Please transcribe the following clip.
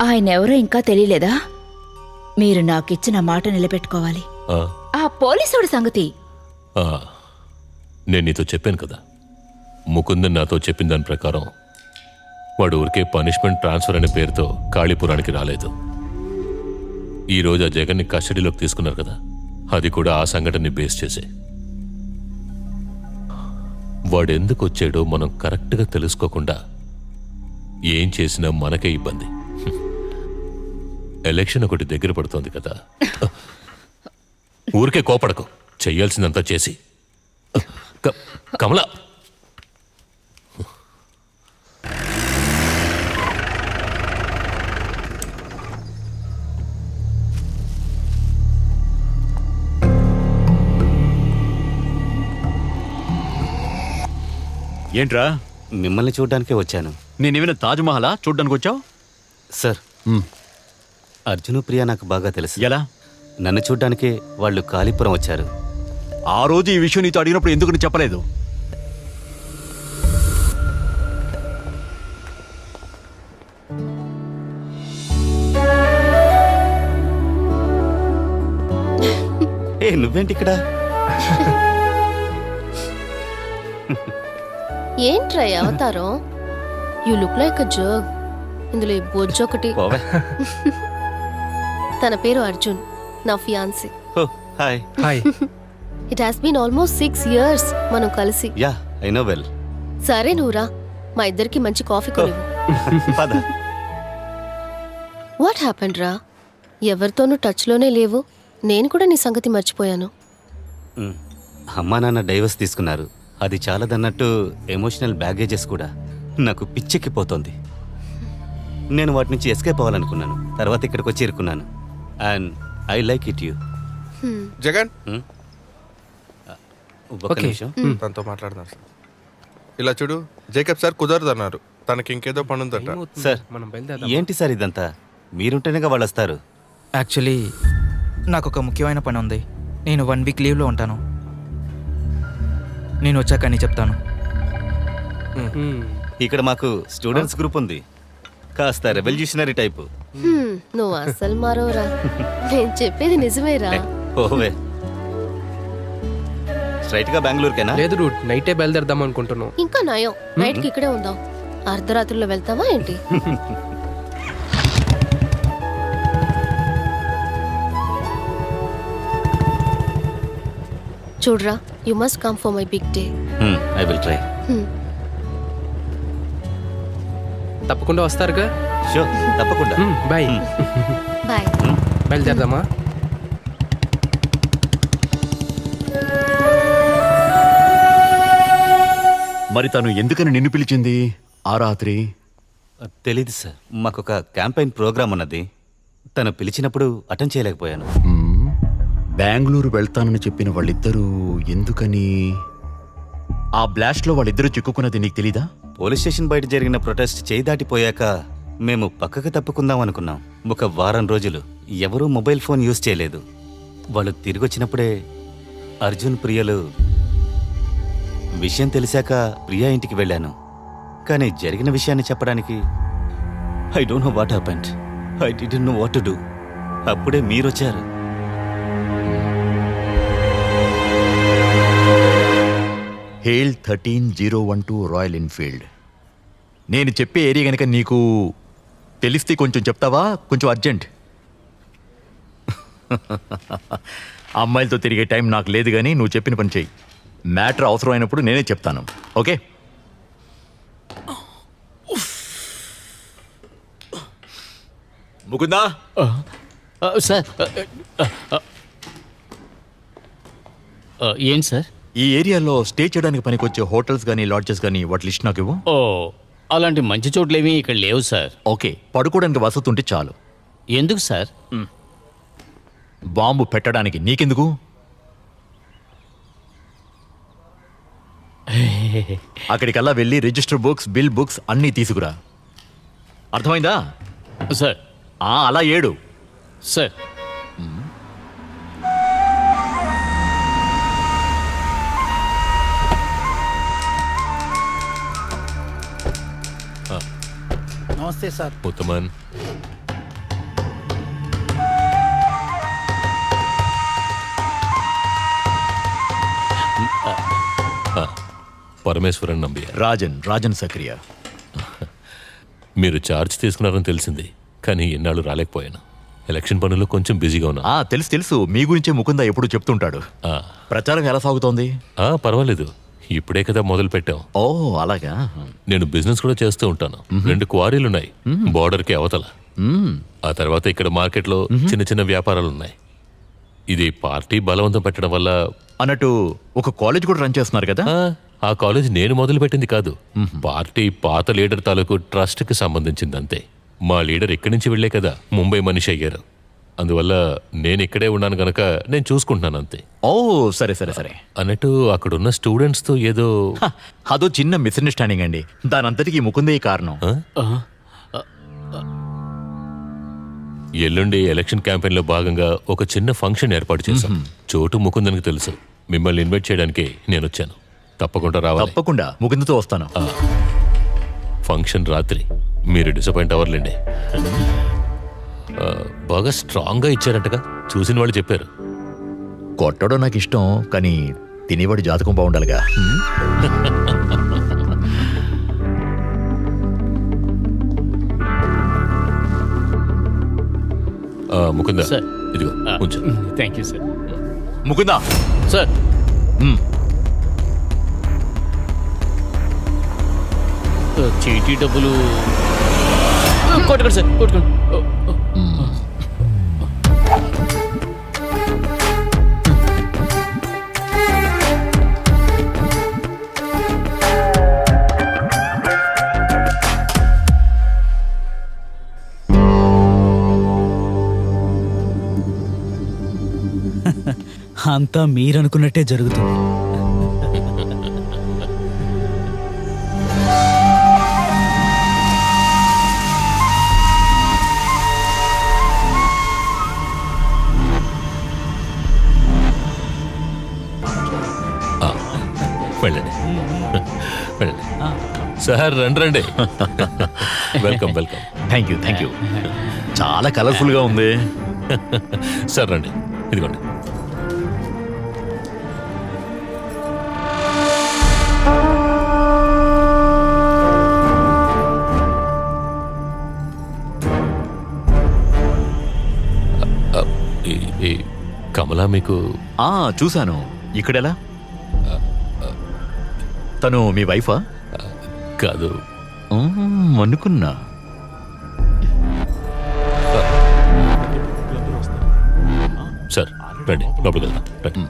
ఆయన ఎవరో ఇంకా తెలియలేదా? మీరు నాకిచ్చిన మాట నిలబెట్టుకోవాలి. ఆ పోలీసుడి సంగతి నేను నీతో చెప్పాను కదా, ముకుందన్ నాతో చెప్పిన దాని ప్రకారం వాడు ఊరికే పనిష్మెంట్ ట్రాన్స్ఫర్ అనే పేరుతో కాళీపురానికి రాలేదు. ఈరోజు ఆ జగన్ని కస్టడీలోకి తీసుకున్నారు కదా, అది కూడా ఆ సంఘటనని బేస్ చేసే. వాడెందుకు వచ్చాడో మనం కరెక్ట్గా తెలుసుకోకుండా ఏం చేసినా మనకే ఇబ్బంది. ఎలక్షన్ ఒకటి దగ్గర పడుతోంది కదా, ఊరికే కోపడకు, చెయ్యాల్సిందంతా చేసి. కమలా, ఏంట్రా? మిమ్మల్ని చూడ్డానికే వచ్చాను. నేనేమైనా తాజ్మహలా చూడ్డానికి వచ్చావు? సార్, అర్జును ప్రియ నాకు బాగా తెలుసు. ఎలా? నన్ను చూడ్డానికే వాళ్ళు కాళీపురం వచ్చారు. ఆ రోజు ఈ విషయం నీతో అడిగినప్పుడు ఎందుకు నువ్వు చెప్పలేదు? ఏ నువ్వేంటి ఇక్కడ? ఏంట్రై అవతారం? You look like a joke. ఇందులో ఈ బొజ్జు ఒకటి. తన పేరు అర్జున్, నా fiance. Hi. Hi. It has been almost 6 years మనం కలిసి. Yeah, I know well. సరే నువ్వురా, మా ఇద్దరికి మంచి కాఫీ కొనివ్వు. పద. వాట్ హ్యాపెండ్ రా? ఎవరితోనూ టచ్లోనే లేవు. నేను కూడా నీ సంగతి మర్చిపోయాను. అమ్మా నాన్న డైవర్స్ తీసుకున్నారు. అది చాలదన్నట్టు ఎమోషనల్ బ్యాగేజెస్ కూడా. నాకు పిచ్చెక్కిపోతోంది. నేను వాటి నుంచి ఎస్కేప్ అవ్వాలనుకున్నాను. తర్వాత ఇక్కడికి వచ్చి ఇరుకున్నాను. And I like it you. Jagan, ఒక్క నిమిషం. తనతో మాట్లాడుతున్నారు సార్. ఇలా చూడు, జేకబ్ సార్ కుదరదన్నారు. తనకి ఇంకేదో పని ఉందట. సార్, ఏంటి సార్ ఇదంతా? మీరుంటేనేగా వాళ్ళు వస్తారు. యాక్చువల్లీ నాకు ఒక ముఖ్యమైన పని ఉంది. నేను 1 week లీవ్లో ఉంటాను. నేను వచ్చాక అని చెప్తాను. ఇక్కడ మాకు స్టూడెంట్స్ గ్రూప్ ఉంది, కాస్త రెవల్యూషనరీ టైపు. నువ్వు అస్సలు మారోరా. నేను చెప్పేది నిజమేరా. ఓవే, స్ట్రైట్ గా బెంగళూరుకేనా? లేదు రూట్, నైటే బయలుదేరదాం అనుకుంటున్నాం. ఇంకా నయం, నైట్ కి ఇక్కడే ఉందాం. అర్ధరాత్రిలో వెళ్తావా ఏంటి? చూడరా, you must come for my big day. I will try. తప్పకుండా వస్తారుగా? షూర్, తప్పకుండా. బాయ్. బాయ్. బయలుదేరదామా? మరి తను ఎందుకని నిన్ను పిలిచింది ఆ రాత్రి? తెలీదు సార్, మాకొక క్యాంపెయిన్ ప్రోగ్రామ్ ఉన్నది. తను పిలిచినప్పుడు అటెండ్ చేయలేకపోయాను. బెంగళూరు వెళ్తానని చెప్పిన వాళ్ళిద్దరూ ఎందుకని? ఆ బ్లాస్ట్లో వాళ్ళిద్దరూ చిక్కుకున్నది నీకు తెలీదా? పోలీస్ స్టేషన్ బయట జరిగిన ప్రొటెస్ట్ చేయి దాటిపోయాక మేము పక్కకు తప్పుకుందాం అనుకున్నాం. ఒక వారం రోజులు ఎవరూ మొబైల్ ఫోన్ యూజ్ చేయలేదు. వాళ్ళు తిరిగొచ్చినప్పుడే అర్జున్ ప్రియలు విషయం తెలిసాక ప్రియా ఇంటికి వెళ్ళాను. కానీ జరిగిన విషయాన్ని చెప్పడానికి I don't know what happened. I didn't know what to do. అప్పుడే మీరొచ్చారు. Hail 13012 royal Enfield. నేను చెప్పే ఏరియా కనుక నీకు తెలిస్తే కొంచెం చెప్తావా? కొంచెం అర్జెంట్. అమ్మాయిలతో తిరిగే టైం నాకు లేదు, కానీ నువ్వు చెప్పిన పని చెయ్యి. మ్యాటర్ అవసరం అయినప్పుడు నేనే చెప్తాను, ఓకే? ముకుందా సార్. ఏంటి సార్? ఈ ఏరియాలో స్టే చేయడానికి పనికొచ్చే హోటల్స్ కానీ లాడ్జెస్ కానీ వాటి లిస్ట్ నాకు ఇవ్వు. ఓ, అలాంటి మంచి చోట్లేమీ ఇక్కడ లేవు సార్. ఓకే, పడుకోవడానికి వసతి ఉంటే చాలు. ఎందుకు సార్? బాంబు పెట్టడానికి నీకెందుకు? అక్కడికల్లా వెళ్ళి రిజిస్టర్ బుక్స్, బిల్ బుక్స్ అన్నీ తీసుకురా. అర్థమైందా? సార్. అలా ఏడు. సార్. నమస్తే సార్. ఉత్తమన్, పరమేశ్వరన్ నంబియార్. రాజన్ సక్రియ. మీరు ఛార్జ్ తీసుకున్నారని తెలిసింది, కానీ ఎన్నాళ్ళు రాలేకపోయాను. ఎలక్షన్ పనుల్లో కొంచెం బిజీగా ఉన్నా. తెలుసు మీ గురించే ముకుంద ఎప్పుడు చెప్తుంటాడు. ఆ, ప్రచారం ఎలా సాగుతోంది? పర్వాలేదు, ఇప్పుడే కదా మొదలు పెట్టాం. ఓ అలాగా. నేను బిజినెస్ కూడా చేస్తూ ఉంటాను. 2 క్వారీలున్నాయి బోర్డర్కి అవతల. మ్మ్. ఆ తర్వాత ఇక్కడ మార్కెట్లో చిన్న చిన్న వ్యాపారాలు ఉన్నాయి. ఇది పార్టీ బలవంతం పెట్టడం వల్ల. అన్నట్టు ఒక కాలేజ్ కూడా రన్ చేస్తున్నారు కదా? ఆ కాలేజ్ నేను మొదలు పెట్టింది కాదు, పార్టీ పాత లీడర్ తాలూకు ట్రస్ట్కి సంబంధించింది అంతే. మా లీడర్ ఇక్కడి నుంచి వెళ్ళే కదా ముంబై మనిషి అయ్యారు. అందువల్ల నేను ఇక్కడే ఉన్నాను గనక నేను చూసుకుంటున్నాను అంతే. ఓ సరే. అన్నట్టు అక్కడున్న స్టూడెంట్స్తో ఏదో అదో చిన్న మిస్అండర్స్టాండింగ్ అండి. దానంతటికీ ముకుందే కారణం. ఎల్లుండి ఎలక్షన్ క్యాంపెయిన్లో భాగంగా ఒక చిన్న ఫంక్షన్ ఏర్పాటు చేశాం. చోటు ముకుందనికి తెలుసు. మిమ్మల్ని ఇన్వైట్ చేయడానికి నేను వచ్చాను. తప్పకుండా రావాలి. తప్పకుండా ముకుందతో వస్తాను. ఫంక్షన్ రాత్రి. మీరు డిసప్పాయింట్ అవ్వర్లేండి. బాగా స్ట్రాంగ్గా ఇచ్చారంటగా చూసిన వాళ్ళు చెప్పారు. కొట్టడం నాకు ఇష్టం, కానీ తినేవాడి జాతకం బాగుండాలిగా. ముకుంద సార్. ఇదిగో ఉంచు. Thank you sir. Mukunda sir, చీటీ డబ్బులు కొట్టుకోండి సార్, కొట్టుకోండి. అంతా మీరనుకున్నట్టే జరుగుతుంది. వెళ్ళండి వెళ్ళండి సార్. రండి. వెల్కమ్. Thank you. చాలా కలర్ఫుల్గా ఉంది. సార్ రండి, ఇదిగోండి. ఈ కమలా మీకు చూశాను. ఇక్కడెలా? తను మీ వైఫా? కాదు. అనుకున్నా. సార్ రండి, లోపలికి వెళ్దాం. రండి.